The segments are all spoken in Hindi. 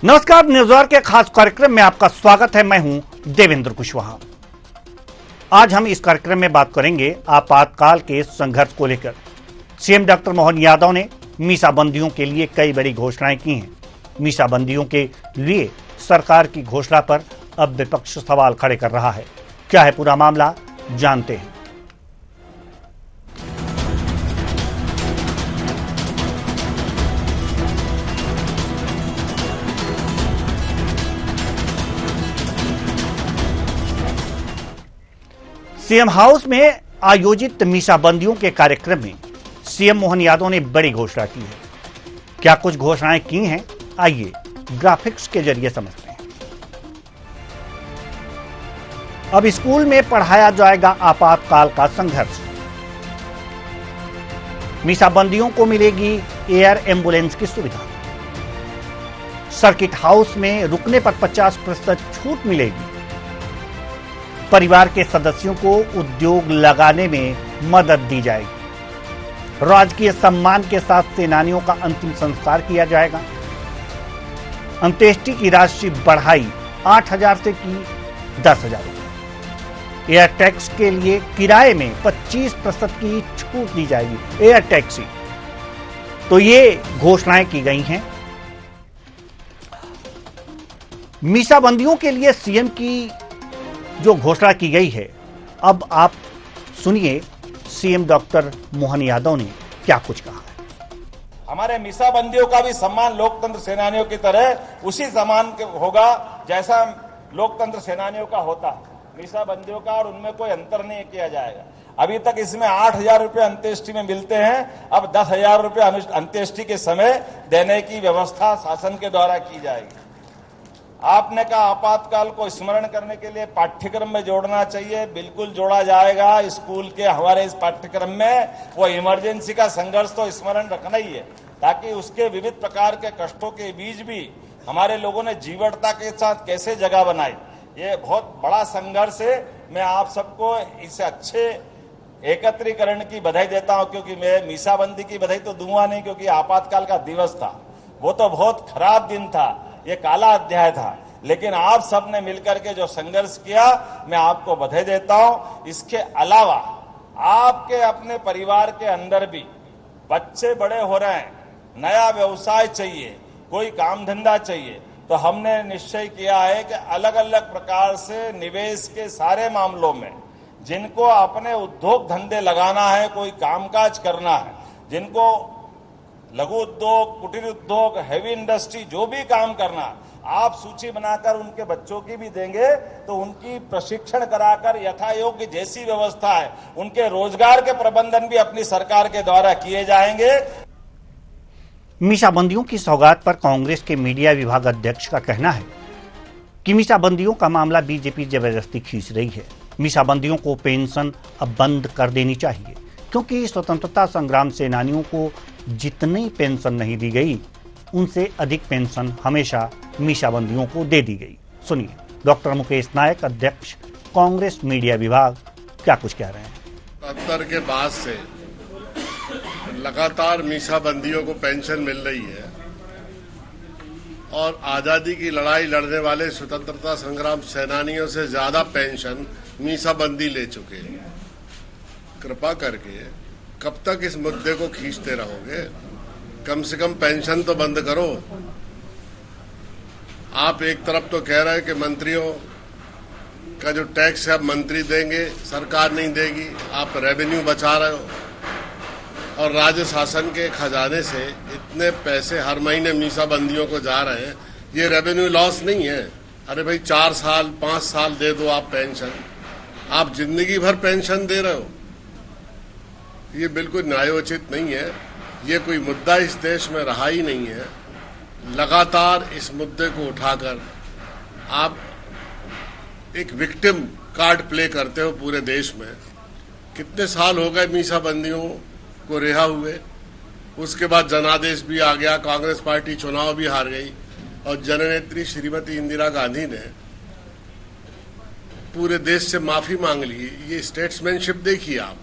नमस्कार, न्यूज़आवर के खास कार्यक्रम में आपका स्वागत है। मैं हूं देवेंद्र कुशवाहा। आज हम इस कार्यक्रम में बात करेंगे आपातकाल के संघर्ष को लेकर। सीएम डॉक्टर मोहन यादव ने मीसाबंदियों के लिए कई बड़ी घोषणाएं की हैं। मीसाबंदियों के लिए सरकार की घोषणा पर अब विपक्ष सवाल खड़े कर रहा है। क्या है पूरा मामला, जानते हैं। सीएम हाउस में आयोजित मीसाबंदियों के कार्यक्रम में सीएम मोहन यादव ने बड़ी घोषणा की है। क्या कुछ घोषणाएं की हैं, आइए ग्राफिक्स के जरिए समझते हैं। अब स्कूल में पढ़ाया जाएगा आपातकाल का संघर्ष। मीसाबंदियों को मिलेगी एयर एम्बुलेंस की सुविधा। सर्किट हाउस में रुकने पर 50% छूट मिलेगी। परिवार के सदस्यों को उद्योग लगाने में मदद दी जाएगी। राजकीय सम्मान के साथ सेनानियों का अंतिम संस्कार किया जाएगा। अंत्येष्टि की राशि बढ़ाई 8,000 से की 10,000 रुपये। एयर टैक्स के लिए किराए में 25% की छूट दी जाएगी। एयर टैक्सी, तो ये घोषणाएं की गई हैं। मीसाबंदियों के लिए सीएम की जो घोषणा की गई है, अब आप सुनिए सीएम डॉक्टर मोहन यादव ने क्या कुछ कहा है। हमारे मीसाबंदियों का भी सम्मान लोकतंत्र सेनानियों की तरह उसी सम्मान होगा जैसा लोकतंत्र सेनानियों का होता है मीसाबंदियों का, और उनमें कोई अंतर नहीं किया जाएगा। अभी तक इसमें 8,000 रुपये अंत्येष्टि में मिलते हैं, अब 10,000 रुपये अंत्येष्टि के समय देने की व्यवस्था शासन के द्वारा की जाएगी। आपने कहा आपातकाल को स्मरण करने के लिए पाठ्यक्रम में जोड़ना चाहिए, बिल्कुल जोड़ा जाएगा। स्कूल के हमारे इस पाठ्यक्रम में वो इमरजेंसी का संघर्ष तो स्मरण रखना ही है, ताकि उसके विविध प्रकार के कष्टों के बीच भी हमारे लोगों ने जीवटता के साथ कैसे जगह बनाई, ये बहुत बड़ा संघर्ष है। मैं आप सबको इस अच्छे एकत्रीकरण की बधाई देता हूं, क्योंकि मैं मीसाबंदी की बधाई तो दूंगा नहीं, क्योंकि आपातकाल का दिवस था, वो तो बहुत खराब दिन था, ये काला अध्याय था। लेकिन आप सब ने मिलकर के जो संघर्ष किया, मैं आपको बधाई देता हूं। इसके अलावा आपके अपने परिवार के अंदर भी बच्चे बड़े हो रहे हैं, नया व्यवसाय चाहिए, कोई काम धंधा चाहिए, तो हमने निश्चय किया है कि अलग अलग प्रकार से निवेश के सारे मामलों में जिनको अपने उद्योग धंधे लगाना है, कोई कामकाज करना है, जिनको लघु उद्योग, कुटीर उद्योग, हैवी इंडस्ट्री, जो भी काम करना, आप सूची बनाकर उनके बच्चों की भी देंगे तो उनकी प्रशिक्षण कराकर यथा योग्य जैसी व्यवस्था है, उनके रोजगार के प्रबंधन भी अपनी सरकार के द्वारा किए जाएंगे। मीसाबंदियों की सौगात पर कांग्रेस के मीडिया विभाग अध्यक्ष का कहना है कि मीसाबंदियों का मामला बीजेपी जबरदस्ती खींच रही है। मीसाबंदियों को पेंशन अब बंद कर देनी चाहिए, क्योंकि स्वतंत्रता संग्राम सेनानियों को जितनी पेंशन नहीं दी गई, उनसे अधिक पेंशन हमेशा मीसाबंदियों को दे दी गई। सुनिए डॉक्टर मुकेश नायक, अध्यक्ष कांग्रेस मीडिया विभाग, क्या कुछ कह रहे हैं। 70 के बाद से लगातार मीसाबंदियों को पेंशन मिल रही है, और आजादी की लड़ाई लड़ने वाले स्वतंत्रता संग्राम सेनानियों से ज्यादा पेंशन मीसाबंदी ले चुके हैं। कृपा करके कब तक इस मुद्दे को खींचते रहोगे? कम से कम पेंशन तो बंद करो। आप एक तरफ तो कह रहे हैं कि मंत्रियों का जो टैक्स है अब मंत्री देंगे, सरकार नहीं देगी, आप रेवेन्यू बचा रहे हो, और राज्य शासन के खजाने से इतने पैसे हर महीने मीसाबंदियों को जा रहे हैं। ये रेवेन्यू लॉस नहीं है। अरे भाई 4 साल 5 साल दे दो आप पेंशन, आप जिंदगी भर पेंशन दे रहे हो, ये बिल्कुल न्यायोचित नहीं है। ये कोई मुद्दा इस देश में रहा ही नहीं है। लगातार इस मुद्दे को उठाकर आप एक विक्टिम कार्ड प्ले करते हो पूरे देश में। कितने साल हो गए मीसाबंदियों को रिहा हुए, उसके बाद जनादेश भी आ गया, कांग्रेस पार्टी चुनाव भी हार गई, और जननेत्री श्रीमती इंदिरा गांधी ने पूरे देश से माफी मांग ली। ये स्टेट्समैनशिप देखिए आप।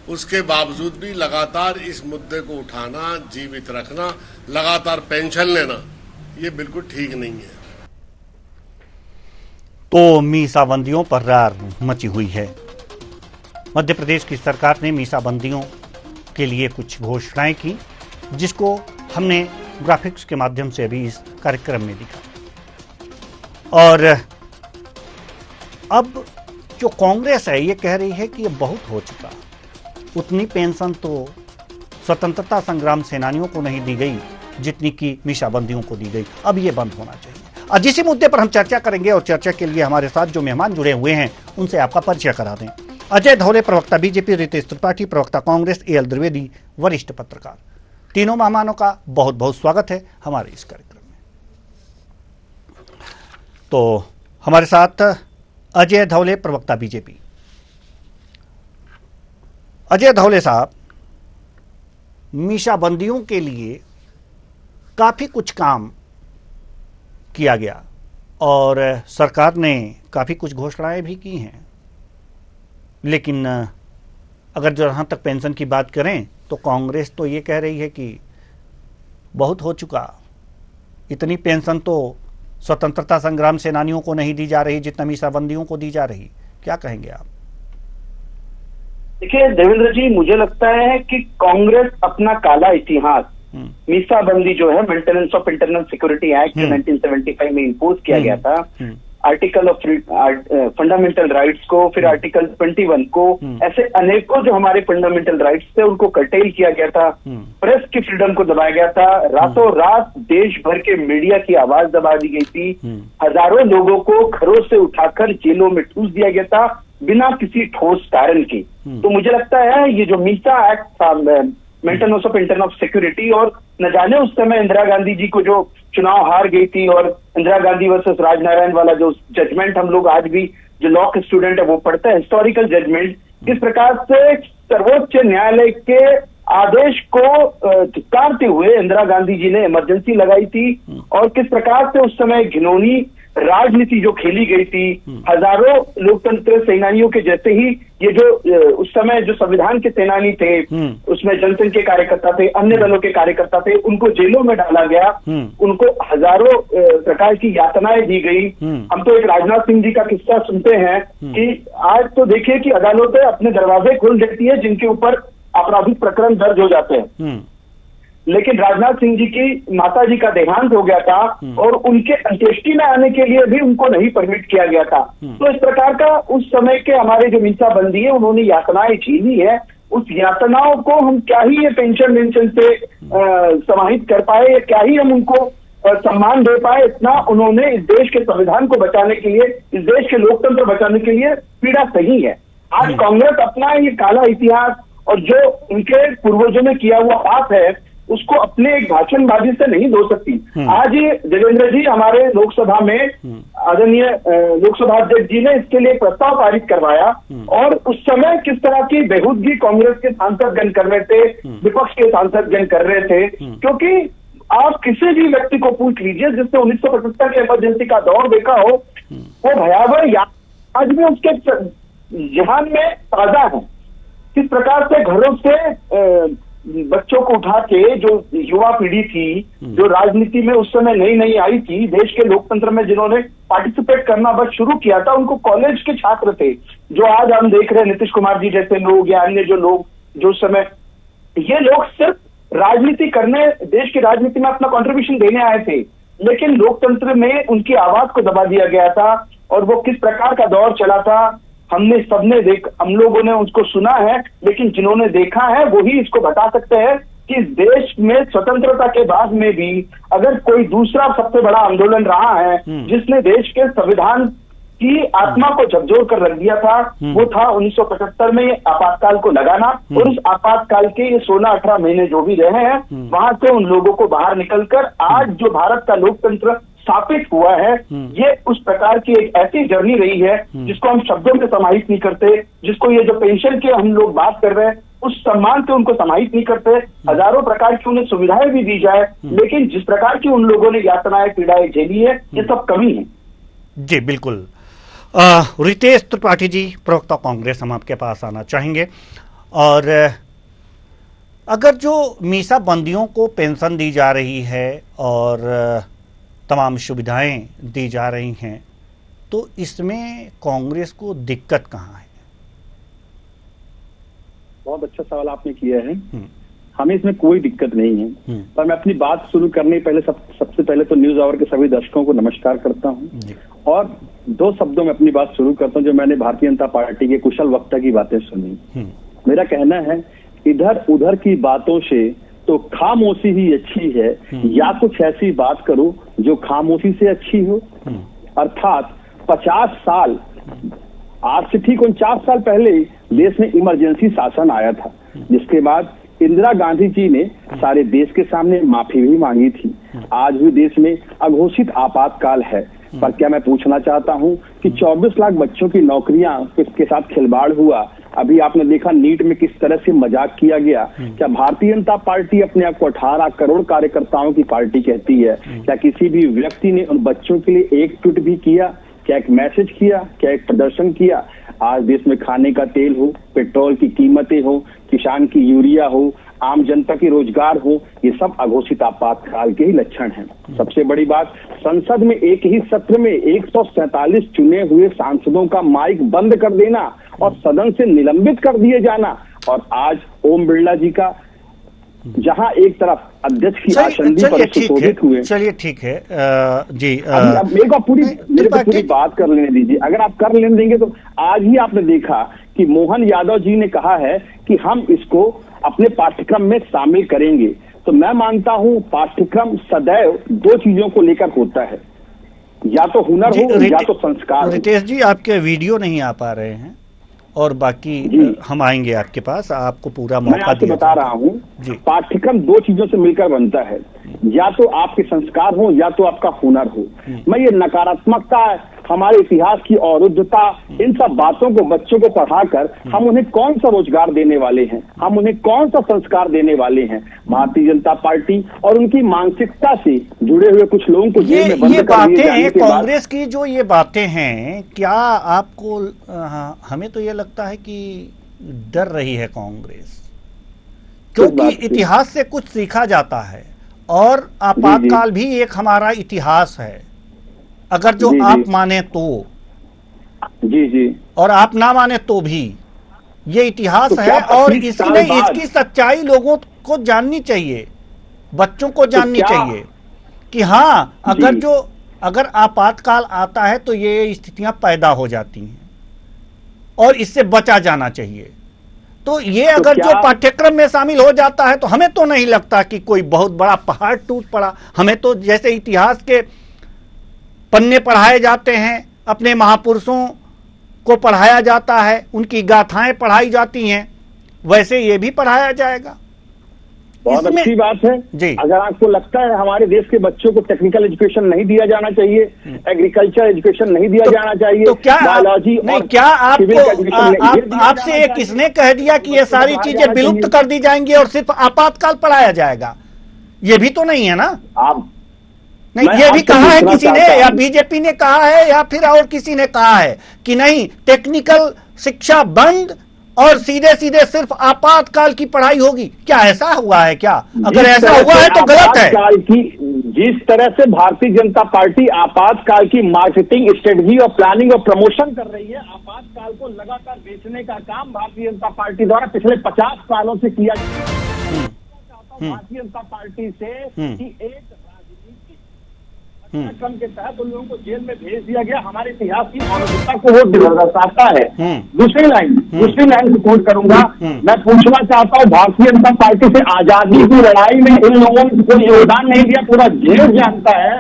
उसके बावजूद भी लगातार इस मुद्दे को उठाना, जीवित रखना, लगातार पेंशन लेना, ये बिल्कुल ठीक नहीं है। तो मीसाबंदियों पर रार मची हुई है। मध्य प्रदेश की सरकार ने मीसाबंदियों के लिए कुछ घोषणाएं की, जिसको हमने ग्राफिक्स के माध्यम से अभी इस कार्यक्रम में दिखा। और अब जो कांग्रेस है ये कह रही है कि ये बहुत हो चुका, उतनी पेंशन तो स्वतंत्रता संग्राम सेनानियों को नहीं दी गई जितनी कि मीसाबंदियों को दी गई, अब ये बंद होना चाहिए। आज इसी मुद्दे पर हम चर्चा करेंगे और चर्चा के लिए हमारे साथ जो मेहमान जुड़े हुए हैं उनसे आपका परिचय करा दें। अजय धौले, प्रवक्ता बीजेपी, रितेश त्रिपाठी, प्रवक्ता कांग्रेस, एल द्विवेदी, वरिष्ठ पत्रकार। तीनों मेहमानों का बहुत बहुत स्वागत है हमारे इस कार्यक्रम में। तो हमारे साथ अजय धौले, प्रवक्ता बीजेपी। अजय धौले साहब, मीसाबंदियों के लिए काफी कुछ काम किया गया और सरकार ने काफी कुछ घोषणाएं भी की हैं, लेकिन अगर जहां तक पेंशन की बात करें तो कांग्रेस तो ये कह रही है कि बहुत हो चुका, इतनी पेंशन तो स्वतंत्रता संग्राम सेनानियों को नहीं दी जा रही जितना मीसाबंदियों को दी जा रही। क्या कहेंगे आप? देखिए देवेंद्र जी, मुझे लगता है कि कांग्रेस अपना काला इतिहास, मीसाबंदी जो है maintenance of internal security act 1975 में इम्पोज किया गया था, आर्टिकल ऑफ फंडामेंटल राइट्स को, फिर आर्टिकल 21 को, ऐसे अनेकों जो हमारे फंडामेंटल राइट्स थे उनको कर्टेल किया गया था, प्रेस की फ्रीडम को दबाया गया था, रातों रात देश भर के मीडिया की आवाज दबा दी गई थी, हजारों लोगों को घरों से उठाकर जेलों में ठूस दिया गया था बिना किसी ठोस कारण के। तो मुझे लगता है ये जो मीसा एक्ट था, मेंटेनेंस ऑफ इंटरनल सिक्योरिटी, और न जाने उस समय इंदिरा गांधी जी को जो चुनाव हार गई थी और इंदिरा गांधी वर्सेस राजनारायण वाला जो जजमेंट हम लोग आज भी जो लॉ के स्टूडेंट है वो पढ़ते हैं, हिस्टोरिकल जजमेंट, किस प्रकार से सर्वोच्च न्यायालय के आदेश को धिक्कारते हुए इंदिरा गांधी जी ने इमरजेंसी लगाई थी और किस प्रकार से उस समय घिनौनी राजनीति जो खेली गई थी, हजारों लोकतंत्र सेनानियों के जैसे ही ये जो उस समय जो संविधान के सेनानी थे, उसमें जनसंघ के कार्यकर्ता थे, अन्य दलों के कार्यकर्ता थे, उनको जेलों में डाला गया, उनको हजारों प्रकार की यातनाएं दी गई। हम तो एक राजनाथ सिंह जी का किस्सा सुनते हैं कि आज तो देखिए कि अदालतें अपने दरवाजे खोल देती है जिनके ऊपर आपराधिक प्रकरण दर्ज हो जाते हैं, लेकिन राजनाथ सिंह जी की माता जी का देहांत हो गया था और उनके अंत्येष्टि में आने के लिए भी उनको नहीं परमिट किया गया था। तो इस प्रकार का उस समय के हमारे जो मीसाबंदी है उन्होंने यातनाएं झेली है, उस यातनाओं को हम क्या ही ये पेंशन से समाहित कर पाए, या क्या ही हम उनको सम्मान दे पाए, इतना उन्होंने इस देश के संविधान को बचाने के लिए, इस देश के लोकतंत्र बचाने के लिए पीड़ा सही है। आज कांग्रेस अपना ये काला इतिहास और जो उनके पूर्वजों ने किया हुआ पाप है उसको अपने एक भाषणबाजी से नहीं धो सकती। आज ही देवेंद्र जी हमारे लोकसभा में आदरणीय लोकसभा अध्यक्ष जी ने इसके लिए प्रस्ताव पारित करवाया और उस समय किस तरह की बेहूदगी कांग्रेस के सांसदगण कर रहे थे, विपक्ष के सांसदगण कर रहे थे, क्योंकि आप किसी भी व्यक्ति को पूछ लीजिए जिसने 1975 के इमरजेंसी का दौर देखा हो, वो भयावह आज भी उसके जहान में ताजा है। किस प्रकार से घरों से बच्चों को उठा के जो युवा पीढ़ी थी, जो राजनीति में उस समय नई नई आई थी, देश के लोकतंत्र में जिन्होंने पार्टिसिपेट करना बस शुरू किया था, उनको कॉलेज के छात्र थे, जो आज हम देख रहे हैं नीतीश कुमार जी जैसे लोग या अन्य जो लोग जो समय, ये लोग सिर्फ राजनीति करने, देश की राजनीति में अपना कंट्रीब्यूशन देने आए थे, लेकिन लोकतंत्र में उनकी आवाज को दबा दिया गया था। और वो किस प्रकार का दौर चला था हमने सबने हम लोगों ने उसको सुना है, लेकिन जिन्होंने देखा है वो ही इसको बता सकते हैं कि इस देश में स्वतंत्रता के बाद में भी अगर कोई दूसरा सबसे बड़ा आंदोलन रहा है जिसने देश के संविधान की आत्मा को झकझोर कर रख दिया था, वो था 1975 में आपातकाल को लगाना। और उस आपातकाल के ये 16-18 महीने जो भी रहे हैं, वहां से उन लोगों को बाहर निकलकर आज जो भारत का लोकतंत्र स्थापित हुआ है, ये उस प्रकार की एक ऐसी जर्नी रही है जिसको हम शब्दों में समाहित नहीं करते, जिसको ये जो पेंशन के हम लोग बात कर रहे हैं उस सम्मान से उनको समाहित नहीं करते। हजारों प्रकार की उन्हें सुविधाएं भी दी जाए, लेकिन जिस प्रकार की उन लोगों ने यातनाएं पीड़ाएं झेली है, ये सब कमी है। जी बिल्कुल। रितेश त्रिपाठी जी, प्रवक्ता कांग्रेस, हम आपके पास आना चाहेंगे। और अगर जो मीसाबंदियों को पेंशन दी जा रही है और तमाम सुविधाएं दी जा रही हैं, तो इसमें कांग्रेस को दिक्कत कहाँ है? बहुत अच्छा सवाल आपने किया है। हमें इसमें कोई दिक्कत नहीं है, पर मैं अपनी बात शुरू करने पहले सबसे पहले तो न्यूज आवर के सभी दर्शकों को नमस्कार करता हूं और 2 शब्दों में अपनी बात शुरू करता हूं जो मैंने भारतीय जनता पार्टी के कुशल वक्ता की बातें सुनी। मेरा कहना है, इधर उधर की बातों से तो खामोशी ही अच्छी है, या कुछ ऐसी बात करो जो खामोशी से अच्छी हो। अर्थात 50 साल, आज से ठीक 49 साल पहले देश में इमरजेंसी शासन आया था, जिसके बाद इंदिरा गांधी जी ने सारे देश के सामने माफी भी मांगी थी। आज भी देश में अघोषित आपातकाल है, पर क्या मैं पूछना चाहता हूं कि 24 लाख बच्चों की नौकरियां के साथ खिलवाड़ हुआ। अभी आपने देखा नीट में किस तरह से मजाक किया गया। क्या भारतीय जनता पार्टी अपने आप को 18 करोड़ कार्यकर्ताओं की पार्टी कहती है? क्या किसी भी व्यक्ति ने उन बच्चों के लिए एक ट्वीट भी किया? क्या एक मैसेज किया? क्या एक प्रदर्शन किया? आज देश में खाने का तेल हो, पेट्रोल की कीमतें हो, किसान की यूरिया हो, आम जनता की रोजगार हो, ये सब अघोषित आपातकाल के ही लक्षण हैं। सबसे बड़ी बात, संसद में एक ही सत्र में 147 चुने हुए सांसदों का माइक बंद कर देना और सदन से निलंबित कर दिए जाना। और आज ओम बिरला जी का, जहां एक तरफ अध्यक्ष की आसंदी पर सुशोभित हुए। चलिए ठीक है जी, अब मेरे को पूरी बात कर लेने दीजिए। अगर आप कर लेने देंगे तो आज ही आपने देखा कि मोहन यादव जी ने कहा है कि हम इसको अपने पाठ्यक्रम में शामिल करेंगे। तो मैं मानता हूं पाठ्यक्रम सदैव 2 चीजों को लेकर होता है, या तो हुनर हो या तो संस्कार। रितेश जी, आपके वीडियो नहीं आ पा रहे हैं और बाकी हम आएंगे आपके पास, आपको पूरा मौका मैं आपको बता रहा हूँ, पाठ्यक्रम 2 चीजों से मिलकर बनता है, या तो आपके संस्कार हो या तो आपका हुनर हो। मैं ये नकारात्मकता, हमारे इतिहास की अवरुद्धता, इन सब बातों को बच्चों को पढ़ाकर हम उन्हें कौन सा रोजगार देने वाले हैं, हम उन्हें कौन सा संस्कार देने वाले हैं? भारतीय जनता पार्टी और उनकी मानसिकता से जुड़े हुए कुछ लोगों को जेल में बंद कर दिए जाने के बाद, कांग्रेस की जो ये बातें हैं, क्या आपको हमें तो ये लगता है कि डर रही है कांग्रेस, क्योंकि इतिहास से कुछ सीखा जाता है और आपातकाल भी एक हमारा इतिहास है, अगर जो आप माने तो जी और आप ना माने तो भी ये इतिहास तो है। और इसलिए इसकी सच्चाई लोगों को जाननी चाहिए, बच्चों को जाननी चाहिए कि हाँ, अगर आपातकाल आता है तो ये स्थितियां पैदा हो जाती हैं और इससे बचा जाना चाहिए। तो ये अगर जो पाठ्यक्रम में शामिल हो जाता है तो हमें तो नहीं लगता कि कोई बहुत बड़ा पहाड़ टूट पड़ा। हमें तो जैसे इतिहास के पन्ने पढ़ाए जाते हैं, अपने महापुरुषों को पढ़ाया जाता है, उनकी गाथाएं पढ़ाई जाती हैं, वैसे ये भी पढ़ाया जाएगा। बहुत अच्छी बात है जी। अगर आपको लगता है हमारे देश के बच्चों को टेक्निकल एजुकेशन नहीं दिया जाना चाहिए, एग्रीकल्चर एजुकेशन नहीं दिया जाना चाहिए, तो क्या बायोलॉजी नहीं, क्या आपसे ये किसने कह दिया कि ये सारी चीजें विलुप्त कर दी जाएंगी और सिर्फ आपातकाल पढ़ाया जाएगा? ये भी तो नहीं है ना। आप नहीं, ये भी कहा है किसी ने, या बीजेपी ने कहा है या फिर और किसी ने कहा है कि नहीं, टेक्निकल शिक्षा बंद और सीधे सीधे सिर्फ आपातकाल की पढ़ाई होगी? क्या ऐसा हुआ है क्या? अगर ऐसा हुआ है तो गलत है। जिस तरह से भारतीय जनता पार्टी आपातकाल की मार्केटिंग स्ट्रेटजी और प्लानिंग और प्रमोशन कर रही है, आपातकाल को लगातार बेचने का काम भारतीय जनता पार्टी द्वारा पिछले 50 सालों से किया जाता है। भारतीय जनता पार्टी से कि एक क्रम के तहत उन लोगों को जेल में भेज दिया गया, हमारे इतिहास की अवरुद्धता को वो दर्शाता है। दूसरी लाइन से कोट करूंगा, मैं पूछना चाहता हूँ, भारतीय जनता पार्टी से आजादी की लड़ाई में इन लोगों ने कोई योगदान नहीं दिया, पूरा देश जानता है।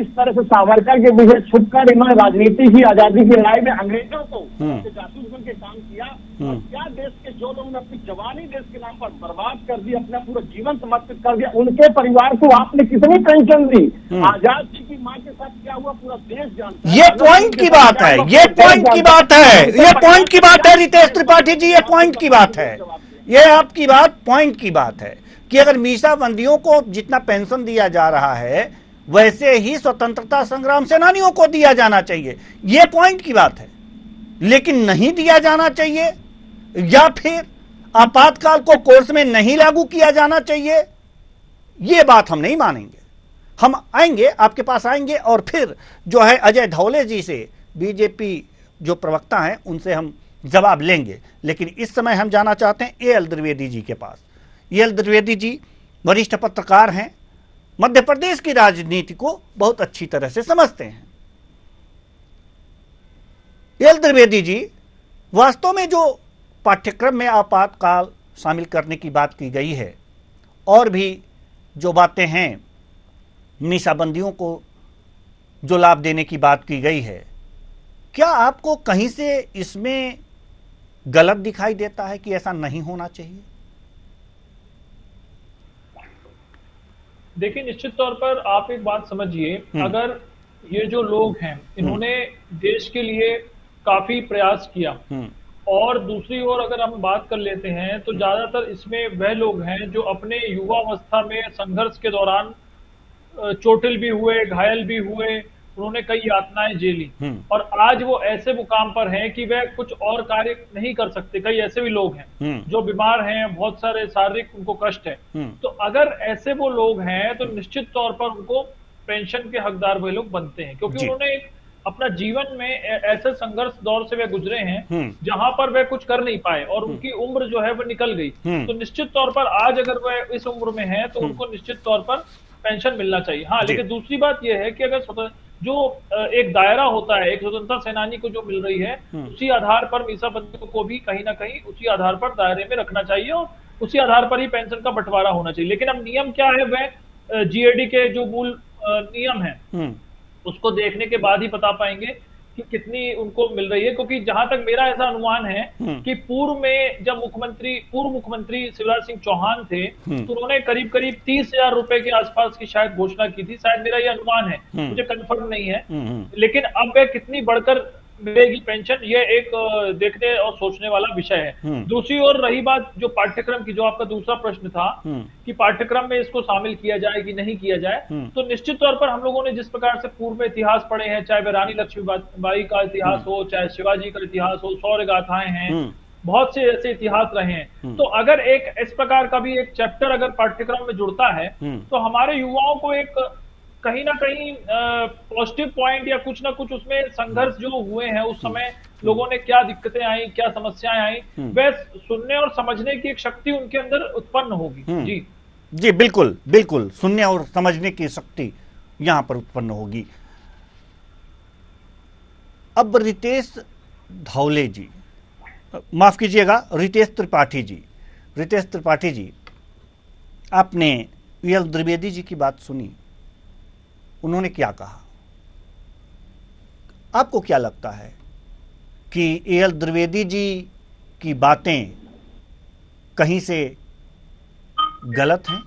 इस तरह से सावरकर के पीछे छुपकर इन्होंने राजनीति की, आजादी की लड़ाई में अंग्रेजों को जासूस बन के काम किया। और क्या देश के जो लोगों ने अपनी जवानी देश के नाम पर बर्बाद कर दी, अपना पूरा जीवन समर्पित कर दिया, उनके परिवार को आपने कितनी पेंशन दी? आजाद की मां के साथ क्या हुआ पूरा देश जानता है। ये पॉइंट की बात है, ये पॉइंट की बात है, ये पॉइंट की बात है रितेश त्रिपाठी जी, ये पॉइंट की बात है, ये आपकी बात पॉइंट की बात है कि अगर मीसाबंदियों को जितना पेंशन दिया जा रहा है वैसे ही स्वतंत्रता संग्राम सेनानियों को दिया जाना चाहिए, ये पॉइंट की बात है। लेकिन नहीं दिया जाना चाहिए या फिर आपातकाल को कोर्स में नहीं लागू किया जाना चाहिए, ये बात हम नहीं मानेंगे। हम आएंगे, आपके पास आएंगे और फिर जो है अजय धौले जी से, बीजेपी जो प्रवक्ता हैं, उनसे हम जवाब लेंगे। लेकिन इस समय हम जाना चाहते हैं ए एल द्विवेदी जी के पास। ए एल द्विवेदी जी वरिष्ठ पत्रकार हैं, मध्य प्रदेश की राजनीति को बहुत अच्छी तरह से समझते हैं। ए एल द्विवेदी जी, वास्तव में जो पाठ्यक्रम में आपातकाल शामिल करने की बात की गई है और भी जो बातें हैं, मीसाबंदियों को जो लाभ देने की बात की गई है, क्या आपको कहीं से इसमें गलत दिखाई देता है कि ऐसा नहीं होना चाहिए? देखिए, निश्चित तौर पर आप एक बात समझिए, अगर ये जो लोग हैं इन्होंने देश के लिए काफी प्रयास किया, और दूसरी ओर अगर हम बात कर लेते हैं तो ज्यादातर इसमें वह लोग हैं जो अपने युवावस्था में संघर्ष के दौरान चोटिल भी हुए, घायल भी हुए, उन्होंने कई यातनाएं झेली, और आज वो ऐसे मुकाम पर हैं कि वह कुछ और कार्य नहीं कर सकते। कई ऐसे भी लोग हैं जो बीमार हैं, बहुत सारे शारीरिक उनको कष्ट है। तो अगर ऐसे वो लोग हैं तो निश्चित तौर पर उनको पेंशन के हकदार वे लोग बनते हैं, क्योंकि उन्होंने अपना जीवन में ऐसे संघर्ष दौर से वे गुजरे हैं जहां पर वे कुछ कर नहीं पाए और उनकी उम्र जो है वो निकल गई। तो निश्चित तौर पर आज अगर वह इस उम्र में है तो उनको निश्चित तौर पर पेंशन मिलना चाहिए। हाँ, लेकिन दूसरी बात यह है कि अगर जो एक दायरा होता है, एक स्वतंत्रता सेनानी को जो मिल रही है, उसी आधार पर मीसाबंदियों को भी कहीं ना कहीं उसी आधार पर दायरे में रखना चाहिए और उसी आधार पर ही पेंशन का बंटवारा होना चाहिए। लेकिन अब नियम क्या है, वह जीएडी के जो मूल नियम है उसको देखने के बाद ही बता पाएंगे कि कितनी उनको मिल रही है। क्योंकि जहां तक मेरा ऐसा अनुमान है कि पूर्व में जब पूर्व मुख्यमंत्री शिवराज सिंह चौहान थे तो उन्होंने करीब करीब 30,000 रुपए के आसपास की शायद घोषणा की थी, शायद मेरा यह अनुमान है, मुझे कंफर्म नहीं है। लेकिन अब वह कितनी बढ़कर मिलेगी पेंशन, ये एक देखने और सोचने वाला विषय है। दूसरी ओर रही बात जो पाठ्यक्रम की, जो आपका दूसरा प्रश्न था कि पाठ्यक्रम में इसको शामिल किया जाए कि नहीं किया जाए, तो निश्चित तौर पर हम लोगों ने जिस प्रकार से पूर्व में इतिहास पढ़े हैं, चाहे वह रानी लक्ष्मीबाई का इतिहास हो, चाहे शिवाजी का इतिहास हो, शौर्य गाथाएं हैं, बहुत से ऐसे इतिहास रहे हैं। तो अगर एक इस प्रकार का भी एक चैप्टर अगर पाठ्यक्रम में जुड़ता है तो हमारे युवाओं को एक कहीं ना कहीं पॉजिटिव पॉइंट या कुछ ना कुछ उसमें संघर्ष जो हुए हैं उस समय लोगों ने क्या दिक्कतें आई, क्या समस्याएं आई, वह सुनने और समझने की एक शक्ति उनके अंदर उत्पन्न होगी। जी बिल्कुल बिल्कुल, सुनने और समझने की शक्ति यहां पर उत्पन्न होगी। अब रितेश धौले जी, माफ कीजिएगा, रितेश त्रिपाठी जी, रितेश त्रिपाठी जी, आपने ए एल द्विवेदी जी की बात सुनी, उन्होंने क्या कहा? आपको क्या लगता है कि ए एल द्विवेदी जी की बातें कहीं से गलत हैं?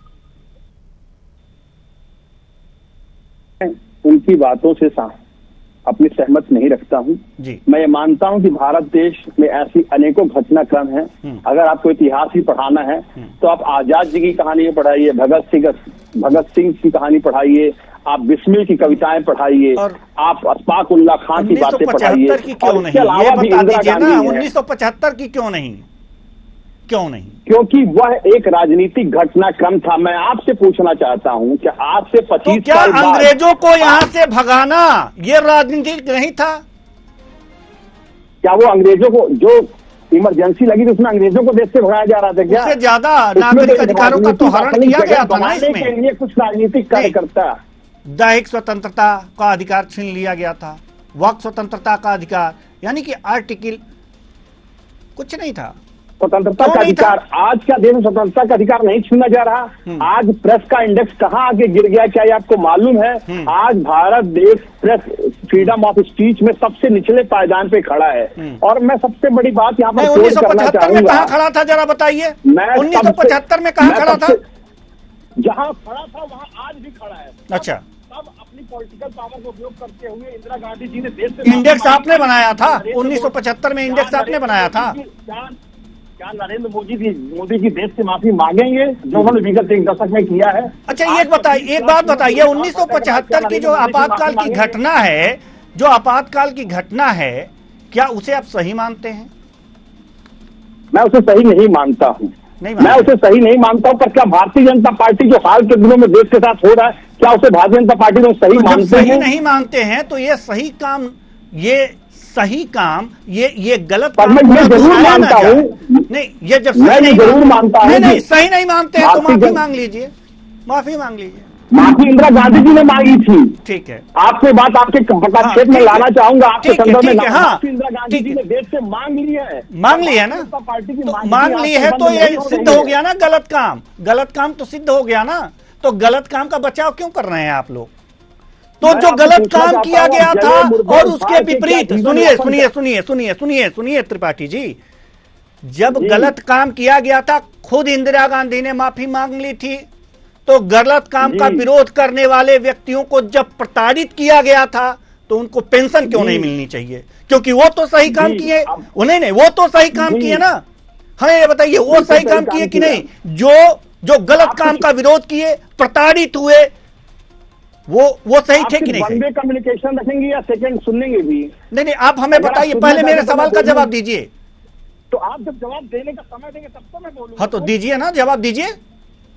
उनकी बातों से अपनी सहमत नहीं रखता हूं। मैं ये मानता हूं कि भारत देश में ऐसी अनेकों घटनाक्रम हैं। अगर आपको इतिहास ही पढ़ाना है तो आप आजाद जी की कहानी पढ़ाइए, भगत सिंह की कहानी पढ़ाइए, आप बिस्मिल की कविताएं पढ़ाइए, आप अशफाक उल्लाह खान की बातें पढ़ाइए। और इसके अलावा भी इंदिरा गांधी 1975 की क्यों नहीं? क्यों नहीं? क्योंकि वह एक राजनीतिक घटनाक्रम था। मैं आपसे पूछना चाहता हूं कि आज से 25 तो क्या अंग्रेजों को यहां से भगाना ये राजनीतिक नहीं था? क्या वो अंग्रेजों को जो इमरजेंसी लगी थी उसमें अंग्रेजों को देश से भगाया जा रहा था क्या? उससे ज्यादा नागरिक अधिकारों का तो हरण किया गया था ना इसमें। के लिए कुछ राजनीतिक कार्यकर्ता, दैहिक स्वतंत्रता का अधिकार छीन लिया गया था, वाक स्वतंत्रता का अधिकार, यानी कि आर्टिकल कुछ नहीं था। स्वतंत्रता का अधिकार, आज का देश में स्वतंत्रता का अधिकार नहीं छीना जा रहा। आज प्रेस का इंडेक्स कहां आगे गिर गया, क्या ये आपको मालूम है? आज भारत देश प्रेस फ्रीडम ऑफ स्पीच में सबसे निचले पायदान पे खड़ा है। और मैं सबसे बड़ी बात यहाँ पर 1975 में कहाँ खड़ा था, जरा बताइए। 1975 में कहाँ खड़ा था? जहाँ खड़ा था वहाँ आज भी खड़ा है। अच्छा, तब अपनी पॉलिटिकल पावर का उपयोग करते हुए इंदिरा गांधी जी ने देश से इंडेक्स आपने बनाया था 1975 में, इंडेक्स आपने बनाया था। क्या नरेंद्र मोदी की देश से माफी मांगेंगे जो उन्होंने विगत एक दशक में किया है? अच्छा, एक बात बताइए, 1975 की जो आपातकाल की घटना है, जो आपातकाल की घटना है, क्या उसे आप सही मानते हैं? मैं उसे सही नहीं मानता हूँ। नहीं मैं उसे सही नहीं मानता हूं, पर क्या भारतीय जनता पार्टी जो हाल के दिनों में देश के साथ हो रहा है, क्या उसे भारतीय जनता पार्टी में सही तो जब मानते सही हैं? नहीं मानते हैं तो ये सही काम, ये गलत पर काम मैं ये को जरूर दोहराया ना मानता जाए। हूं, नहीं, ये जब मैं सही ये नहीं जरूर मानता हूं नहीं, कि सही नहीं मानते हैं तो भारतीय माफी जन- मांग लीजिए, माफी मांग लीजिए। माफी इंदिरा गांधी जी ने मांगी थी। ठीक है, आपसे बात आपके हाँ, क्षेत्र में ठीक लाना है। चाहूंगा, आपके ठीक है, संदर्भ में ठीक है, हाँ, माफी इंदिरा गांधी ठीक जी है। ने देश से मांग ली है। मांग ली है ना, जनता पार्टी की तो मांग मांग ली है तो ये सिद्ध हो गया ना गलत काम, गलत काम तो सिद्ध हो गया ना। तो गलत काम का बचाव क्यों कर रहे हैं आप लोग? तो मैं जो आपसे गलत पूछना काम चाहता किया हूं, गया जले था मुर्दे और उखाड़ उसके के विपरीत, क्या सुनिए जीवन सुनिए यापन सुनिए सुनिए सुनिए सुनिए त्रिपाठी जी, जब जी। गलत काम किया गया था खुद इंदिरा गांधी ने माफी मांग ली थी। तो गलत काम का जी। विरोध करने वाले व्यक्तियों को जब प्रताड़ित किया गया था तो उनको पेंशन क्यों जी। नहीं मिलनी चाहिए? क्योंकि वो तो सही काम जी, किए, अब- उन्हें नहीं, वो तो सही काम जी। किए ना। हमें ये बताइए वो बिल्कुल सही काम किए कि किया। नहीं? जो गलत आपको- काम का विरोध किए, प्रताड़ित हुए, वो सही थे कि नहीं सही? वन वे कम्युनिकेशन रखेंगे या सेकंड सुनेंगे भी? नहीं नहीं, आप हमें अगर आप बताइए, सुनना पहले मेरे चाहते तो सवाल मैं का बोलूं। जवाब दीजिए। तो आप जब जवाब देने का समय देंगे तब तो मैं बोलूंगा। हाँ तो दीजिए ना, जवाब दीजिए।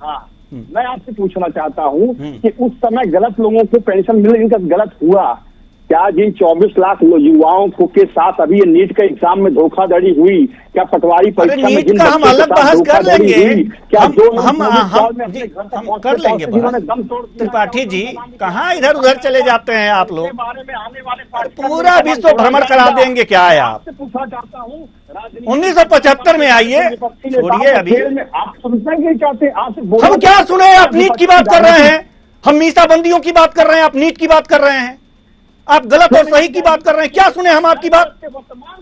हाँ, मैं आपसे पूछना चाहता हूँ हम्म। कि उस समय गलत लोगों को पेंशन मिले, इनका गलत हुआ क्या? जिन 24 लाख युवाओं को के साथ अभी ये नीट के एग्जाम में धोखाधड़ी हुई, क्या पटवारी अरे परीक्षा में नीट जिन का हम बच्चों के अलग साथ बहस कर धोखाधड़ी लेंगे, हुई, क्या हम दो लोग हम कोविड काल में जी, अपने घर तक हम पहुंचते कर लेंगे पहुंचते जिन्होंने बहस। दम तोड़ दिया, त्रिपाठी क्या जी उनके नाम कहाँ के इधर उधर चले जाते हैं आप लोग? उसके बारे में आने वाले पाठ्यक्रम पूरा में विश्व तमाम भ्रमण करा जाएगा। देंगे क्या है आप? आपसे पूछना चाहता हूँ, राजनीति 1975 में आइए, विपक्षी नेताओं छोड़िए के अभी। खेल में आप सुनना नहीं चाहते? आपसे बोलना हम क्या चाहते सुने? हैं? आप नीट की बात कर रहे हैं, हम मीसाबंदियों की बात कर रहे हैं, आप नीट की बात कर रहे हैं, आप गलत और सही की बात कर रहे हैं। क्या सुने हम आपकी बात?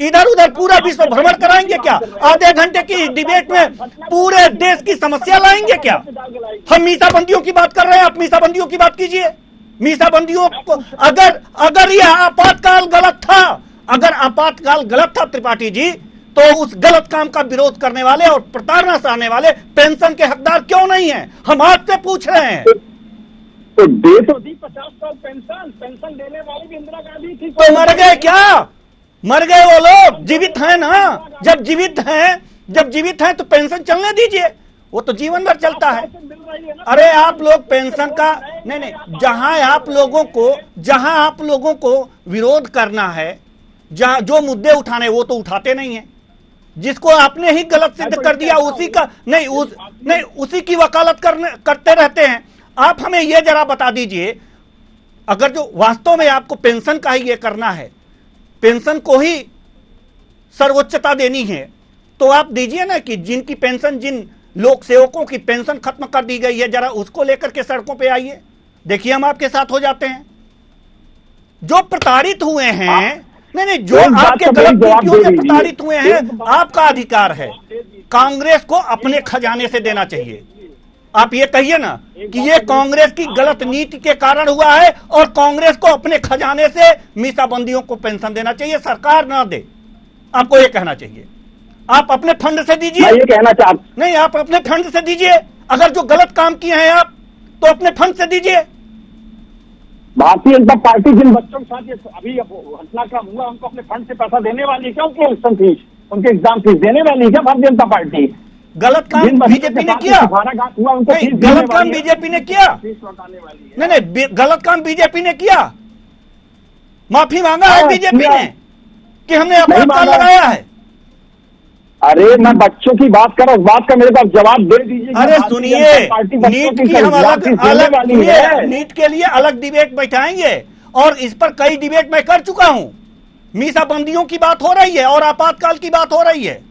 इधर उधर पूरा विश्व भ्रमण कराएंगे क्या? आधे घंटे की डिबेट में पूरे देश की समस्या लाएंगे क्या? हम मीसाबंदियों की बात कर रहे हैं, आप मीसाबंदियों की बात कीजिए। मीसाबंदियों को अगर यह आपातकाल गलत था, अगर आपातकाल गलत था त्रिपाठी जी, तो उस गलत काम का विरोध करने वाले और प्रताड़ना सहने वाले पेंशन के हकदार क्यों नहीं है? हम आपसे पूछ रहे हैं। तो दे तो दी 50 साल पेंशन देने वाली भी इंदिरा गांधी थी। तो मर गए क्या? मर गए वो लोग? जीवित हैं ना? जब जीवित हैं तो पेंशन चलने दीजिए, वो तो जीवन भर चलता है। अरे आप लोग पेंशन का नहीं, जहां आप लोगों को विरोध करना है, जहां जो मुद्दे उठाने वो तो उठाते नहीं है। जिसको आपने ही गलत सिद्ध कर दिया उसी का नहीं, उसी की वकालत करते रहते हैं। आप हमें यह जरा बता दीजिए, अगर जो वास्तव में आपको पेंशन का ही ये करना है, पेंशन को ही सर्वोच्चता देनी है, तो आप दीजिए ना कि जिनकी पेंशन, जिन लोक सेवकों की पेंशन खत्म कर दी गई है, जरा उसको लेकर के सड़कों पे आइए, देखिए हम आपके साथ हो जाते हैं। जो प्रताड़ित हुए हैं, नहीं, जो आपके गलत नीतियों से प्रताड़ित हुए हैं, आपका अधिकार है। कांग्रेस को अपने खजाने से देना चाहिए। आप ये कहिए ना कि ये कांग्रेस की गलत नीति के कारण हुआ है और कांग्रेस को अपने खजाने से मीसाबंदियों को पेंशन देना चाहिए, सरकार ना दे। आपको ये कहना चाहिए, आप अपने फंड से दीजिए। ये कहना चाहता नहीं, आप अपने फंड से दीजिए। अगर जो गलत काम किए हैं आप, तो अपने फंड से दीजिए। भारतीय जनता पार्टी जिन बच्चों के साथ ये अभी घटनाक्रम हुआ, उनको अपने फंड से पैसा देने वाली है क्या? उनकी एग्जाम फीस, उनके एग्जाम फीस देने वाली है क्या भारतीय जनता पार्टी? गलत काम बीजेपी ने किया? नहीं, गलत काम बीजेपी ने किया? नहीं, गलत काम बीजेपी ने किया। माफी मांगा है बीजेपी ने कि हमने आपातकाल लगाया है। अरे मैं बच्चों की बात कर रहा हूँ, उस बात का मेरे को जवाब दे दीजिए। अरे सुनिए, नीट की हम अलग नीट के लिए अलग डिबेट बैठाएंगे, और इस पर कई डिबेट मैं कर चुका हूं। मीसाबंदियों की बात हो रही है और आपातकाल की बात हो रही है,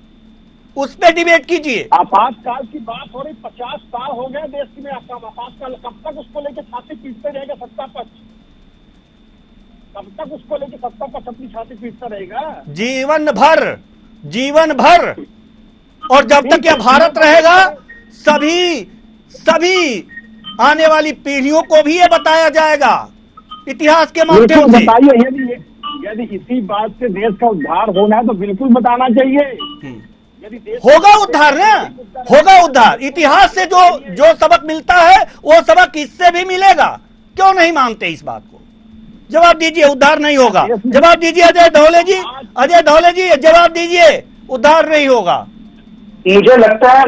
उस पर डिबेट कीजिए। आपातकाल की बात हो रही, 50 साल हो गए देश में आपातकाल, कब तक उसको लेकर छाती पीटते रहेगा सत्ता पक्ष? कब तक उसको लेकर सत्ता पक्ष अपनी छाती पीटता रहेगा? जीवन भर। और जब तक यह भारत रहेगा, सभी आने वाली पीढ़ियों को भी ये बताया जाएगा इतिहास के माध्यम से। बताइए, यदि इसी बात से देश का उद्धार होना है तो बिल्कुल बताना चाहिए। होगा उद्धार ना, होगा उद्धार। इतिहास से जो सबक मिलता है वो सबक इससे भी मिलेगा। क्यों नहीं मानते इस बात को? जवाब दीजिए, उद्धार नहीं होगा। जवाब दीजिए अजय धौले जी, जवाब दीजिए, उद्धार नहीं होगा। मुझे लगता है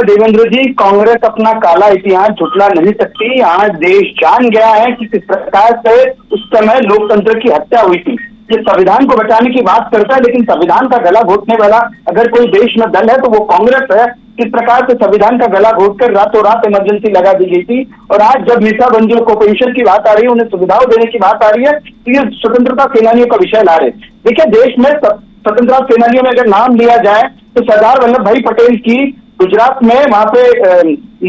देवेंद्र जी, कांग्रेस अपना काला इतिहास झुठला नहीं सकती। आज देश जान गया है कि किस प्रकार से उस समय लोकतंत्र की हत्या हुई थी। ये संविधान को बचाने की बात करता है, लेकिन संविधान का गला घोटने वाला अगर कोई देश में दल है तो वो कांग्रेस है। किस प्रकार से संविधान का गला घोटकर रातों रात इमरजेंसी लगा दी गई थी। और आज जब मीसाबंदियों को पेंशन की बात आ रही है, उन्हें सुविधाओं देने की बात आ रही है, तो ये स्वतंत्रता सेनानियों का विषय ला रहे। देखिए, देश में स्वतंत्रता सेनानियों में अगर नाम लिया जाए तो सरदार वल्लभ भाई पटेल की गुजरात में वहां पे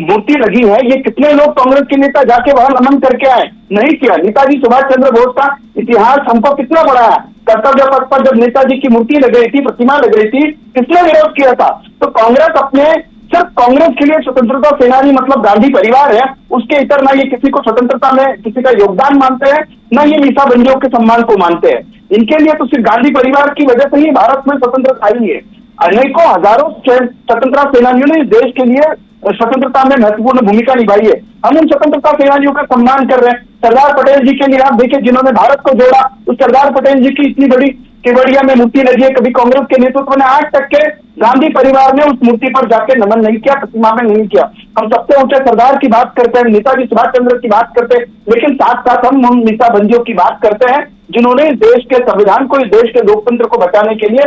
मूर्ति लगी है। ये कितने लोग कांग्रेस के नेता जाके वहां नमन करके आए? नहीं किया। नेताजी सुभाष चंद्र बोस का इतिहास हमको कितना बड़ा है। कर्तव्य पथ पर जब नेताजी की मूर्ति लग रही थी, प्रतिमा लग रही थी, किसने विरोध किया था? तो कांग्रेस अपने सिर्फ कांग्रेस के लिए स्वतंत्रता सेनानी मतलब गांधी परिवार है, उसके इतर ना ये किसी को स्वतंत्रता में किसी का योगदान मानते हैं, ना ये मीसाबंदियों के सम्मान को मानते हैं। इनके लिए तो सिर्फ गांधी परिवार की वजह से ही भारत में स्वतंत्रता आई है। अनेकों हजारों स्वतंत्रता सेनानियों ने इस देश के लिए स्वतंत्रता में महत्वपूर्ण भूमिका निभाई है। हम उन स्वतंत्रता सेनानियों का सम्मान कर रहे हैं। सरदार पटेल जी के लिए आप देखिए, जिन्होंने भारत को जोड़ा, उस सरदार पटेल जी की इतनी बड़ी केवड़िया में मूर्ति लगी है। कभी कांग्रेस के नेतृत्व ने आज तक के गांधी परिवार ने उस मूर्ति पर जाके नमन नहीं किया, प्रतिमा में नहीं किया। हम सबसे ऊंचे सरदार की बात करते हैं, नेताजी सुभाष चंद्र की बात करते हैं, लेकिन साथ साथ हम उन मीसाबंदियों की बात करते हैं जिन्होंने इस देश के संविधान को, इस देश के लोकतंत्र को बचाने के लिए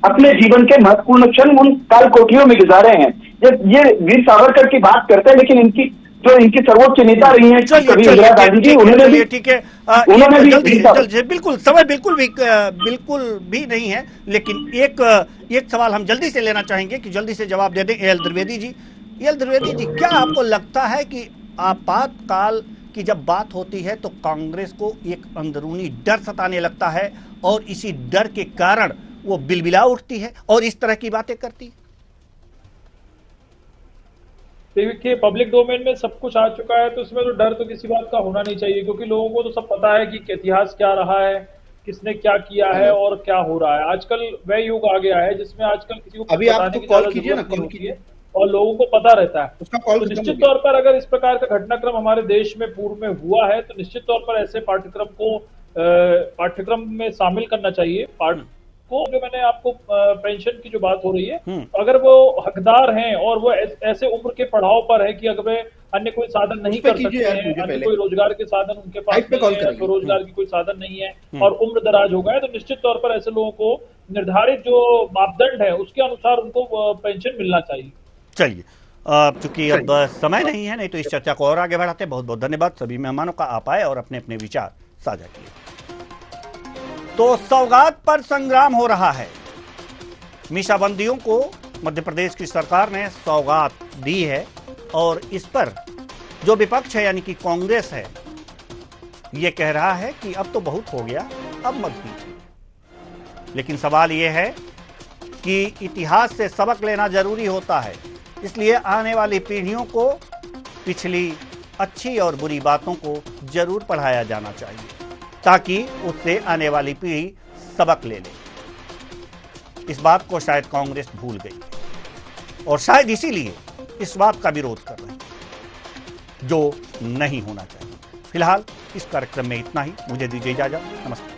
अपने जीवन के महत्वपूर्ण क्षण उन काल कोठरियों में गुजारे हैं। ये वीर सावरकर की बात करते हैं, लेकिन इनकी सर्वोच्च नेता रही हैं कभी इंदिरा गांधी जी, उन्होंने भी ठीक है, बिल्कुल समय बिल्कुल भी नहीं है, लेकिन एक सवाल हम जल्दी से लेना चाहेंगे कि जल्दी से जवाब दे दें। एल द्विवेदी जी, क्या आपको लगता है कि आपातकाल की जब बात होती है तो कांग्रेस को एक अंदरूनी डर सताने लगता है और इसी डर के कारण वो बिलबिला उठती है और इस तरह की बातें करती है? देखिए, पब्लिक डोमेन में सब कुछ आ चुका है, तो इसमें तो डर तो किसी बात का होना नहीं चाहिए, क्योंकि लोगों को तो सब पता है कि इतिहास क्या रहा है, किसने क्या किया है और क्या हो रहा है। आजकल वह युग आ गया है जिसमें आजकल किसी को अभी आप तो कॉल कीजिए ना, कॉल कीजिए, और लोगों को पता रहता है उसका कॉल। तो निश्चित तौर पर अगर इस प्रकार का घटनाक्रम हमारे देश में पूर्व में हुआ है तो निश्चित तौर पर ऐसे पाठ्यक्रम में शामिल करना चाहिए को। मैंने आपको पेंशन की जो बात हो रही है, अगर वो हकदार हैं और वो ऐसे उम्र के पड़ाव पर है कि अगर वे अन्य कोई साधन नहीं कर सकते हैं, अन्य कोई रोजगार के साधन उनके पास नहीं है, स्वरोजगार की कोई साधन नहीं है और उम्र दराज हो गया है, तो निश्चित तौर पर ऐसे लोगों को निर्धारित जो मापदंड है उसके अनुसार उनको पेंशन मिलना चाहिए। चलिए, चूंकि अब समय नहीं है, नहीं तो इस चर्चा को और आगे बढ़ाते। बहुत बहुत धन्यवाद सभी मेहमानों का, आप आए और अपने अपने विचार साझा किए। तो सौगात पर संग्राम हो रहा है। मीसाबंदियों को मध्य प्रदेश की सरकार ने सौगात दी है और इस पर जो विपक्ष है यानी कि कांग्रेस है, ये कह रहा है कि अब तो बहुत हो गया, अब मत दीजिए। लेकिन सवाल ये है कि इतिहास से सबक लेना जरूरी होता है, इसलिए आने वाली पीढ़ियों को पिछली अच्छी और बुरी बातों को जरूर पढ़ाया जाना चाहिए ताकि उससे आने वाली पीढ़ी सबक ले ले। इस बात को शायद कांग्रेस भूल गई और शायद इसीलिए इस बात का विरोध कर रही है जो नहीं होना चाहिए। फिलहाल इस कार्यक्रम में इतना ही, मुझे दीजिए इजाजत, नमस्कार।